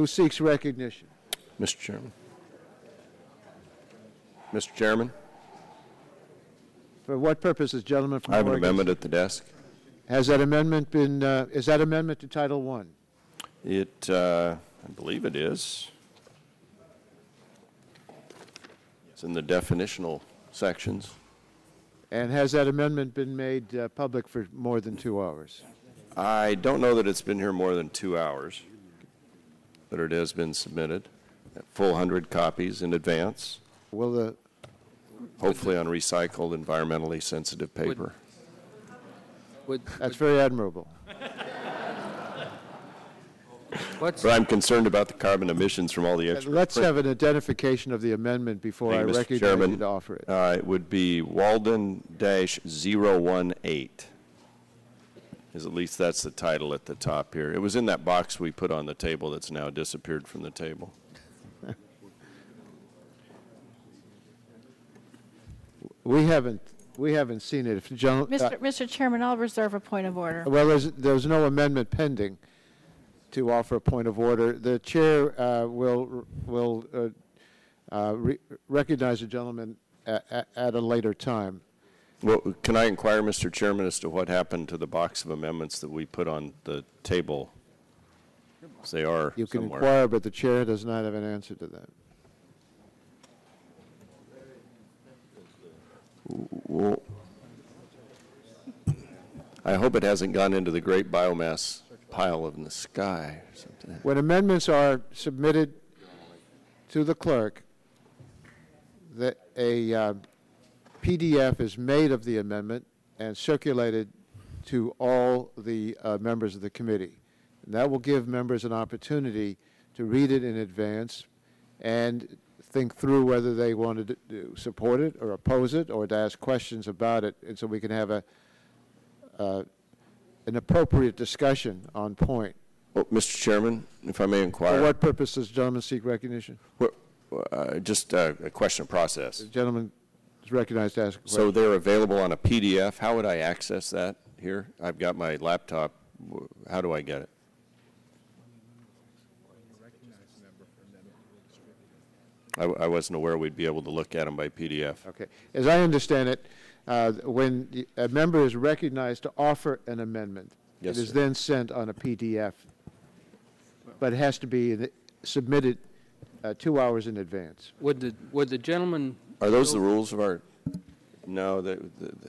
Who seeks recognition? Mr. Chairman. Mr. Chairman. For what purposes, gentlemen from I have an Oregon? amendment at the desk. Has that amendment been, is that amendment to Title I? I believe it is. It's in the definitional sections. And has that amendment been made public for more than 2 hours? I don't know that it's been here more than 2 hours, but it has been submitted at full 100 copies in advance. Will the hopefully on recycled, environmentally sensitive paper. That's very admirable. But I'm concerned about the carbon emissions from all the extra. Let's have an identification of the amendment before I recognize you to offer it. It would be Walden-018. At least that's the title at the top here. It was in that box we put on the table that's now disappeared from the table. We haven't seen it. If Mr. Chairman, I'll reserve a point of order. Well, there's no amendment pending to offer a point of order. The chair will recognize the gentleman at a later time. Well, can I inquire, Mr. Chairman, as to what happened to the box of amendments that we put on the table? They are You can somewhere. inquire, but the chair does not have an answer to that. Well, I hope it hasn't gone into the great biomass pile in the sky or something. When amendments are submitted to the clerk, a PDF is made of the amendment and circulated to all the members of the committee. And that will give members an opportunity to read it in advance and think through whether they wanted to support it or oppose it or to ask questions about it, and so we can have an appropriate discussion on point. Well, Mr. Chairman, if I may inquire. For what purpose does the gentleman seek recognition? Just a question of process. The gentleman is recognized to ask a question. So they're available on a PDF. How would I access that here? I've got my laptop. How do I get it? I wasn't aware we'd be able to look at them by PDF. Okay. As I understand it, when a member is recognized to offer an amendment, Yes, it is sir. then sent on a PDF, but it has to be submitted 2 hours in advance. Would the gentleman... Are those the rules of our... No.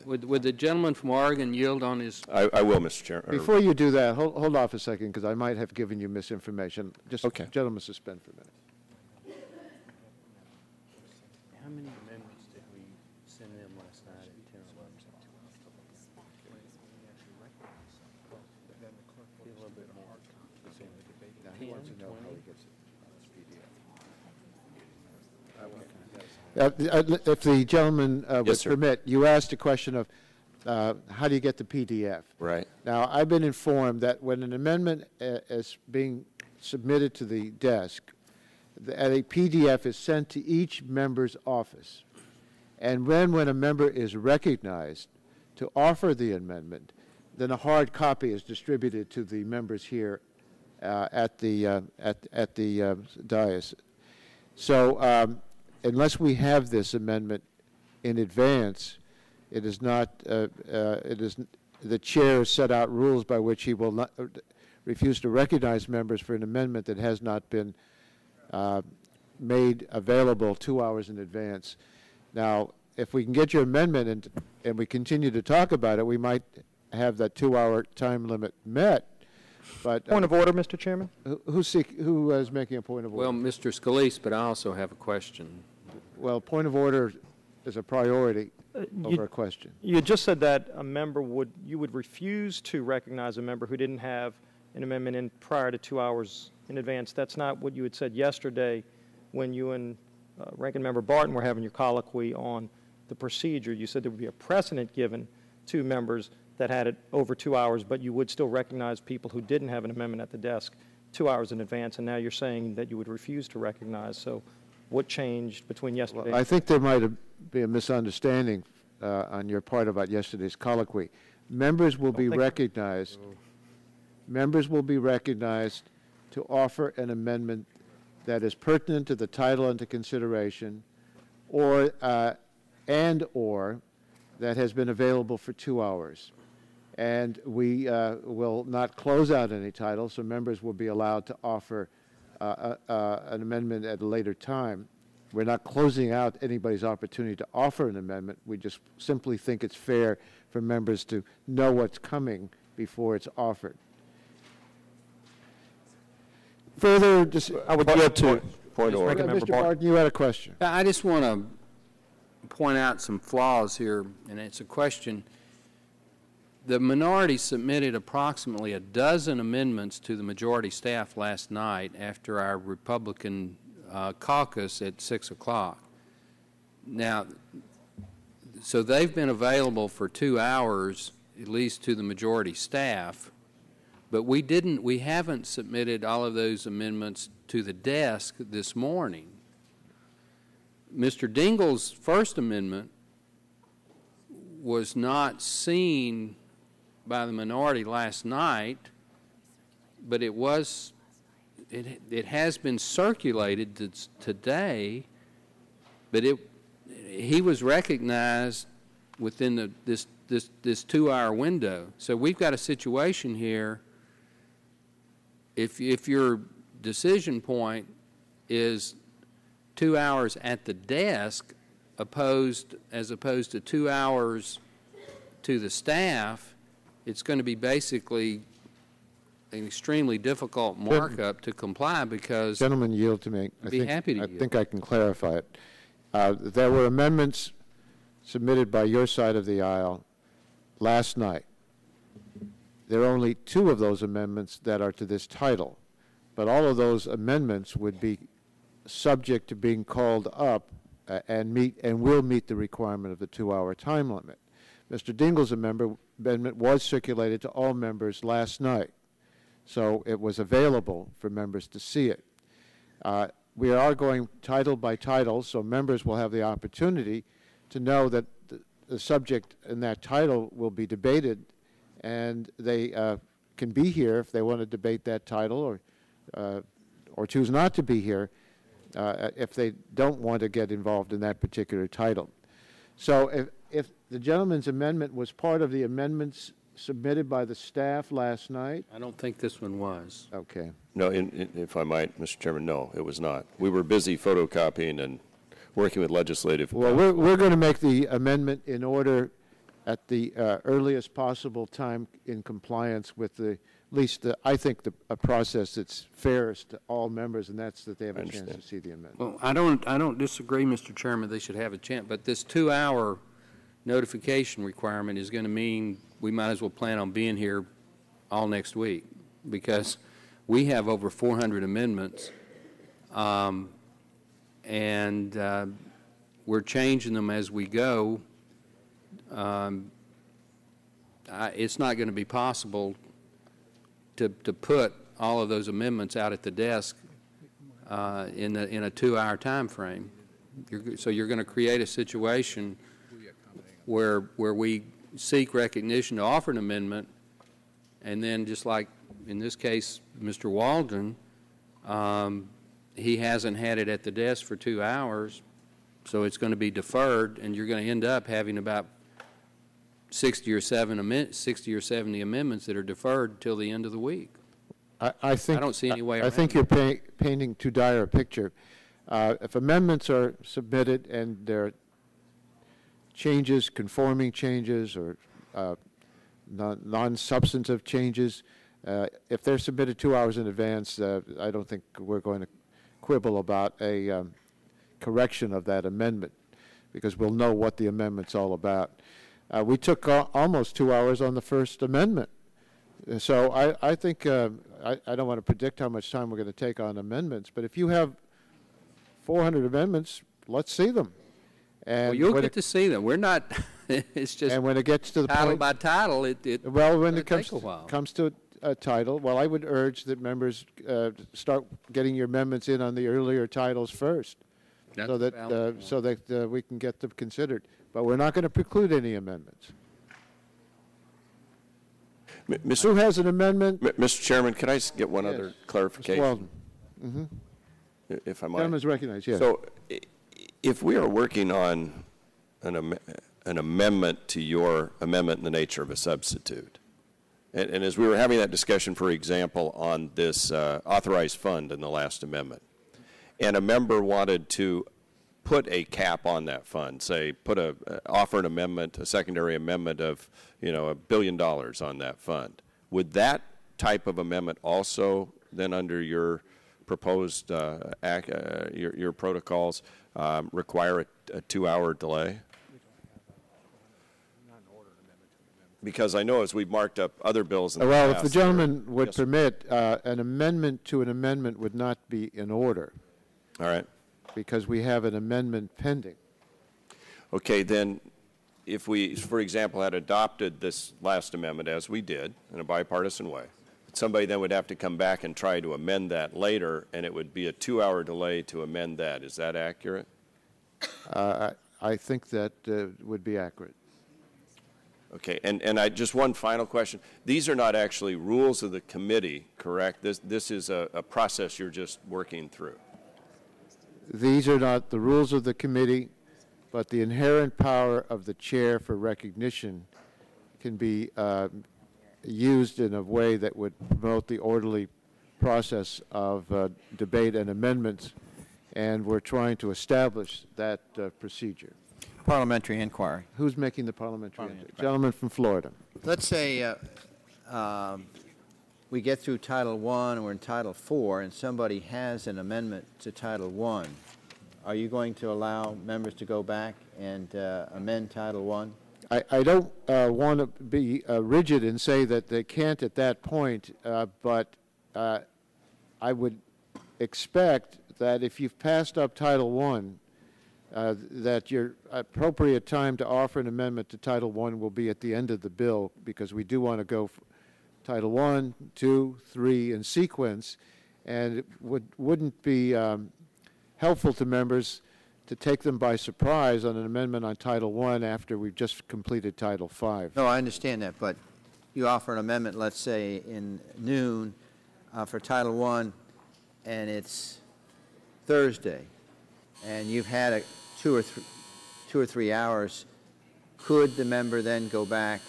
Would the gentleman from Oregon yield on his... I will, Mr. Chairman. Before you do that, hold off a second, because I might have given you misinformation. Just, okay. Gentlemen, suspend for a minute. How many amendments did we send in last night at 10 or 11? A little bit more. Now, he wants to know how he gets it. If the gentleman would Yes, sir. permit, you asked a question of how do you get the PDF? Right. Now, I've been informed that when an amendment is being submitted to the desk, a PDF is sent to each member's office. And when a member is recognized to offer the amendment, then a hard copy is distributed to the members here at the dais. So unless we have this amendment in advance, it is not, the chair set out rules by which he will not refuse to recognize members for an amendment that has not been made available 2 hours in advance. Now, if we can get your amendment and we continue to talk about it, we might have that 2 hour time limit met. But point of order, Mr. Chairman. Who is making a point of order? Well, Mr. Scalise, but I also have a question. Well, point of order is a priority over a question. You just said that a member you would refuse to recognize a member who didn't have an amendment in prior to 2 hours in advance. That's not what you had said yesterday when you and Ranking Member Barton were having your colloquy on the procedure. You said there would be a precedent given to members that had it over 2 hours, but you would still recognize people who didn't have an amendment at the desk 2 hours in advance, and now you're saying that you would refuse to recognize. So what changed between yesterday? Well, I think there might be a misunderstanding on your part about yesterday's colloquy. Members will be recognized. Members will be recognized to offer an amendment that is pertinent to the title and to consideration, or and/or that has been available for 2 hours. And we will not close out any title, so members will be allowed to offer an amendment at a later time. We're not closing out anybody's opportunity to offer an amendment. We just simply think it's fair for members to know what's coming before it's offered. Further, I would yield to point of order. Mr. Barton, you had a question. I just want to point out some flaws here, and it's a question. The minority submitted approximately a dozen amendments to the majority staff last night after our Republican caucus at 6 o'clock. Now, so they've been available for 2 hours, at least to the majority staff, but we haven't submitted all of those amendments to the desk this morning. Mr. Dingell's first amendment was not seen by the minority last night, but it has been circulated today, but he was recognized within this 2 hour window. So we've got a situation here. If your decision point is 2 hours at the desk as opposed to 2 hours to the staff, it's going to be basically an extremely difficult markup to comply because... Gentlemen, yield to me. I think I can clarify it. There were amendments submitted by your side of the aisle last night. There are only 2 of those amendments that are to this title, but all of those amendments would be subject to being called up and will meet the requirement of the 2 hour time limit. Mr. Dingell's amendment was circulated to all members last night, so it was available for members to see it. We are going title by title, so members will have the opportunity to know that the subject in that title will be debated, and they can be here if they want to debate that title, or choose not to be here if they don't want to get involved in that particular title. So if the gentleman's amendment was part of the amendments submitted by the staff last night? I don't think this one was. Okay. No, if I might, Mr. Chairman, no, it was not. We were busy photocopying and working with legislative. Well, we're going to make the amendment in order at the earliest possible time in compliance with I think a process that's fairest to all members, and that's that they have a chance to see the amendment. Well, I don't disagree, Mr. Chairman. They should have a chance, but this 2 hour notification requirement is going to mean we might as well plan on being here all next week because we have over 400 amendments, and we're changing them as we go. It's not going to be possible to put all of those amendments out at the desk in a 2 hour time frame. So you're going to create a situation where we seek recognition to offer an amendment, and then just like in this case, Mr. Walden, he hasn't had it at the desk for 2 hours, so it's going to be deferred, and you're going to end up having about 60 or 70 amendments that are deferred till the end of the week. I don't see any way around I think you're painting too dire a picture. If amendments are submitted and they're changes, conforming changes, or non-substantive changes, if they're submitted 2 hours in advance, I don't think we're going to quibble about a correction of that amendment because we'll know what the amendment's all about. We took almost 2 hours on the first amendment. So I think, I don't want to predict how much time we're going to take on amendments, but if you have 400 amendments, let's see them. And well, you'll get to see them. We're not, it's just and when it gets to the title point, by title, well, when it comes to a title, well, I would urge that members start getting your amendments in on the earlier titles first, so that we can get them considered. But we're not going to preclude any amendments. Who has an amendment? Mr. Chairman, can I get one Yes. other Mr. clarification? Walden. If I might. Gentleman is recognized, yes. So if we are working on an amendment to your amendment in the nature of a substitute, and as we were having that discussion, for example, on this authorized fund in the last amendment, and a member wanted to put a cap on that fund, say offer an amendment, a secondary amendment of, $1 billion on that fund, would that type of amendment also then under your proposed your protocols require a 2-hour delay? Because I know as we've marked up other bills in the Well, past, if the gentleman would Yes, sir. permit, an amendment to an amendment would not be in order All right. because we have an amendment pending. Okay, then if we, for example, had adopted this last amendment as we did in a bipartisan way, somebody then would have to come back and try to amend that later, and it would be a 2-hour delay to amend that. Is that accurate? I think that would be accurate. Okay, and just one final question. These are not actually rules of the committee, correct? This is a process you're just working through. These are not the rules of the committee, but the inherent power of the chair for recognition can be used in a way that would promote the orderly process of debate and amendments, and we're trying to establish that procedure. Parliamentary inquiry. Who's making the parliamentary inquiry? Gentleman from Florida. Let's say we get through Title I and we're in Title IV, and somebody has an amendment to Title I. Are you going to allow members to go back and amend Title I? I don't want to be rigid and say that they can't at that point, but I would expect that if you've passed up Title I, that your appropriate time to offer an amendment to Title I will be at the end of the bill, because we do want to go Title I, II, III in sequence, and it wouldn't be helpful to members to take them by surprise on an amendment on Title I after we've just completed Title V. No, I understand that, but you offer an amendment, let's say, in noon for Title I, and it's Thursday, and you've had 2 or 3 hours. Could the member then go back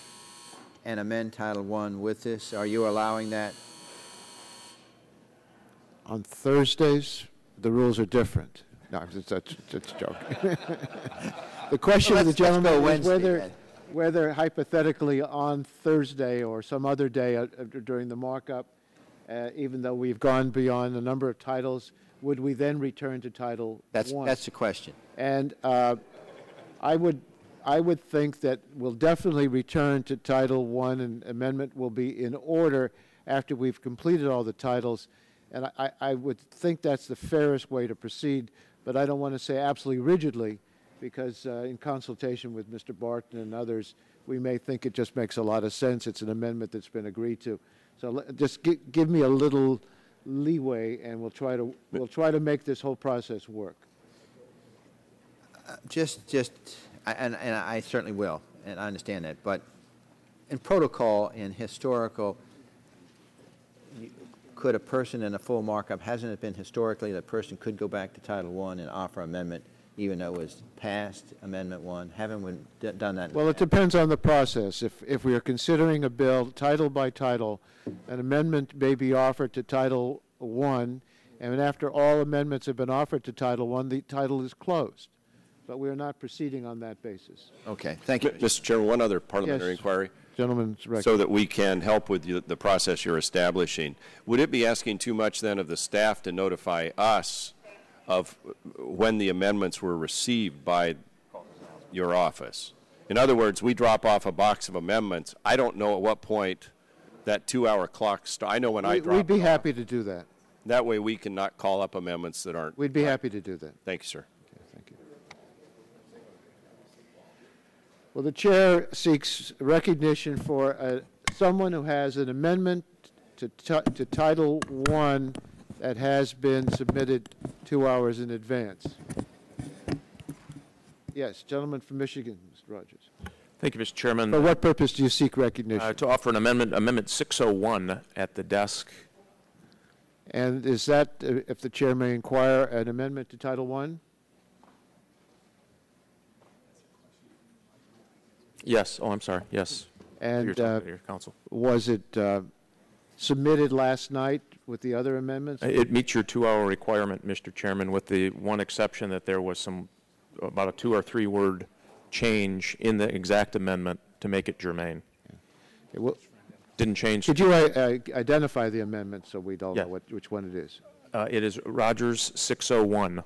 and amend Title I with this? Are you allowing that? On Thursdays, the rules are different. No, it's a joke. The question of the Let's go gentleman is Wednesday, whether hypothetically on Thursday or some other day during the markup, even though we've gone beyond a number of titles, would we then return to Title I? That's the question. And I would think that we'll definitely return to Title I, and amendment will be in order after we've completed all the titles. And I would think that's the fairest way to proceed, but I don't want to say absolutely rigidly, because in consultation with Mr. Barton and others, we may think it just makes a lot of sense. It's an amendment that's been agreed to. So just give me a little leeway, and we'll try to make this whole process work. And I certainly will, and I understand that. But in protocol and historical, could a person in a full markup, hasn't it been historically that a person could go back to Title I and offer amendment, even though it was past Amendment 1? Haven't we done that? Well, it depends on the process. If we are considering a bill title by title, an amendment may be offered to Title I, and after all amendments have been offered to Title I, the title is closed. But we are not proceeding on that basis. Okay, thank you. Mr. Chairman, one other parliamentary Yes. inquiry. Gentleman's recognized. So that we can help with the process you're establishing. Would it be asking too much then of the staff to notify us of when the amendments were received by your office? In other words, we drop off a box of amendments. I don't know at what point that 2-hour clock starts. I know when I drop We'd be it off. happy to do that. That way we can not call up amendments that aren't. We'd be happy to do that. Thank you, sir. Okay, thank you. Well, the chair seeks recognition for someone who has an amendment to Title I that has been submitted 2 hours in advance. Yes, gentleman from Michigan, Mr. Rogers. Thank you, Mr. Chairman. For what purpose do you seek recognition? To offer an amendment, Amendment 601 at the desk. And is that, if the chair may inquire, an amendment to Title I? Yes. Oh, I'm sorry. Yes. And Your counsel. was it submitted last night with the other amendments? It meets your 2-hour requirement, Mr. Chairman, with the one exception that there was about a 2 or 3 word change in the exact amendment to make it germane. Okay, well, Didn't change. could you identify the amendment so we'd all know which one it is? It is Rogers 601.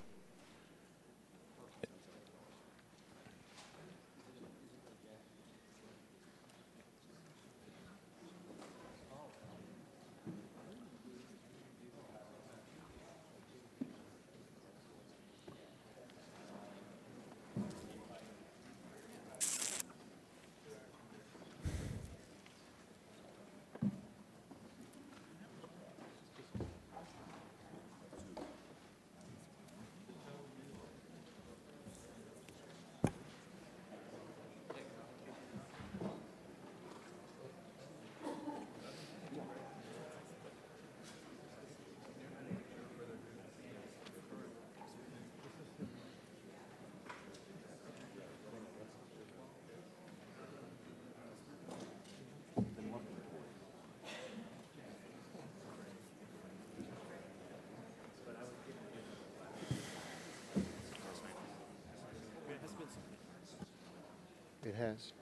It has.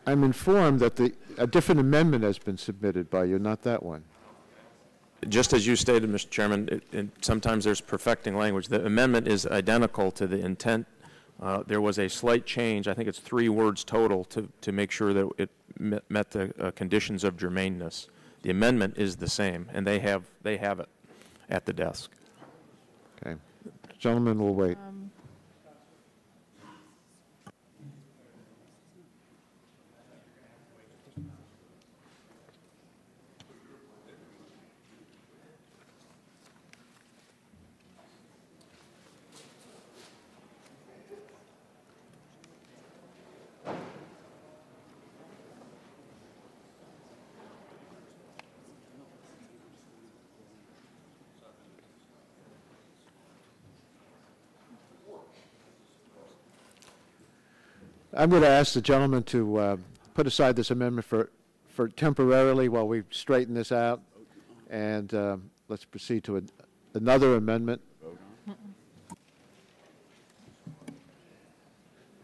I'm informed that a different amendment has been submitted by you, not that one. Just as you stated, Mr. Chairman, sometimes there's perfecting language. The amendment is identical to the intent. There was a slight change. I think it's 3 words total to make sure that it met the conditions of germaneness. The amendment is the same, and they have it at the desk. Okay. Gentlemen will wait. I'm going to ask the gentleman to put aside this amendment for temporarily while we straighten this out, and let's proceed to another amendment.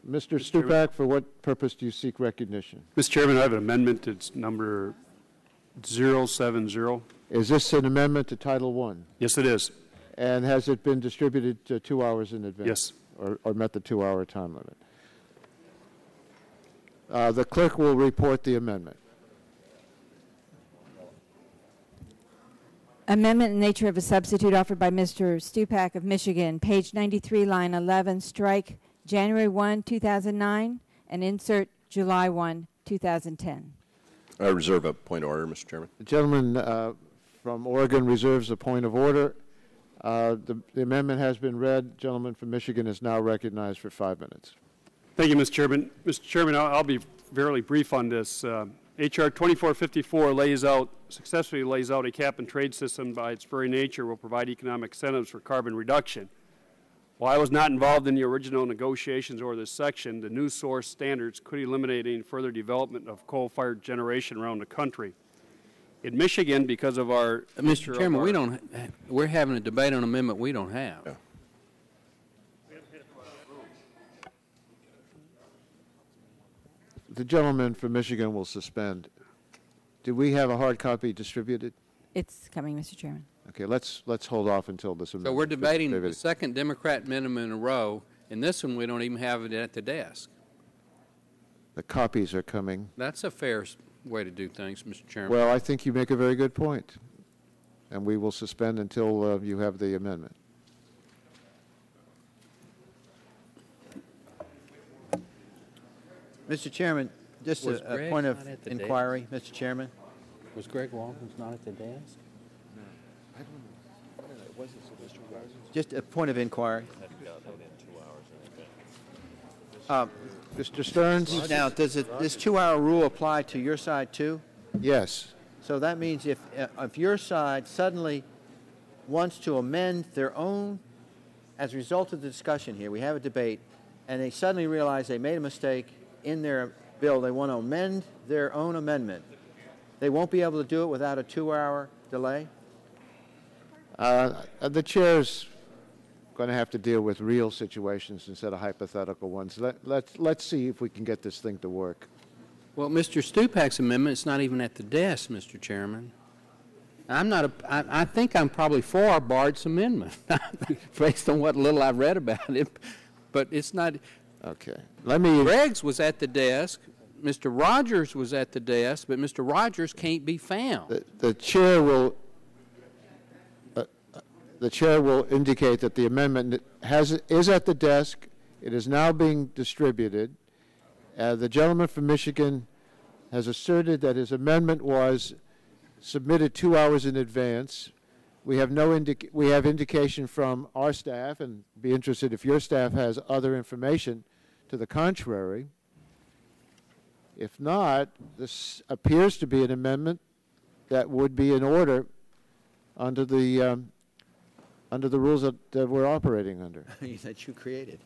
Mr. Stupak, for what purpose do you seek recognition? Mr. Chairman, I have an amendment. It's number 070. Is this an amendment to Title I? Yes, it is. And has it been distributed 2 hours in advance? Yes. Or met the 2-hour time limit? The clerk will report the amendment. Amendment in nature of a substitute offered by Mr. Stupak of Michigan, page 93, line 11, strike January 1, 2009, and insert July 1, 2010. I reserve a point of order, Mr. Chairman. The gentleman from Oregon reserves a point of order. The amendment has been read. The gentleman from Michigan is now recognized for 5 minutes. Thank you, Mr. Chairman. Mr. Chairman, I'll be fairly brief on this. H.R. 2454 successfully lays out a cap-and-trade system by its very nature will provide economic incentives for carbon reduction. While I was not involved in the original negotiations or this section, the new source standards could eliminate any further development of coal-fired generation around the country. In Michigan, because of our... Mr. Chairman, we're having a debate on an amendment we don't have. Yeah. The gentleman from Michigan will suspend. Do we have a hard copy distributed? It's coming, Mr. Chairman. Okay, let's hold off until this amendment. So we're debating is the second Democrat amendment in a row, and this one we don't even have it at the desk. The copies are coming. That's a fair way to do things, Mr. Chairman. Well, I think you make a very good point, and we will suspend until you have the amendment. Mr. Chairman, just a point of inquiry, Mr. Chairman. Was Greg Walters not at the desk? I don't know. Just a point of inquiry. Mr. Stearns? Now, does this 2-hour rule apply to your side too? Yes. So that means if your side suddenly wants to amend their own, as a result of the discussion here, we have a debate, and they suddenly realize they made a mistake in their bill, they want to amend their own amendment, they won't be able to do it without a 2-hour delay? The chair's going to have to deal with real situations instead of hypothetical ones. Let's see if we can get this thing to work. Well, Mr. Stupak's amendment is not even at the desk, Mr. Chairman. I think I'm probably for Bart's amendment, based on what little I've read about it, but it's not. Okay. Greg's was at the desk. Mr. Rogers was at the desk, but Mr. Rogers can't be found. The chair will indicate that the amendment is at the desk. It is now being distributed. The gentleman from Michigan has asserted that his amendment was submitted 2 hours in advance. We have indication from our staff, and be interested if your staff has other information to the contrary. If not, this appears to be an amendment that would be in order under the rules that we're operating under. That you created.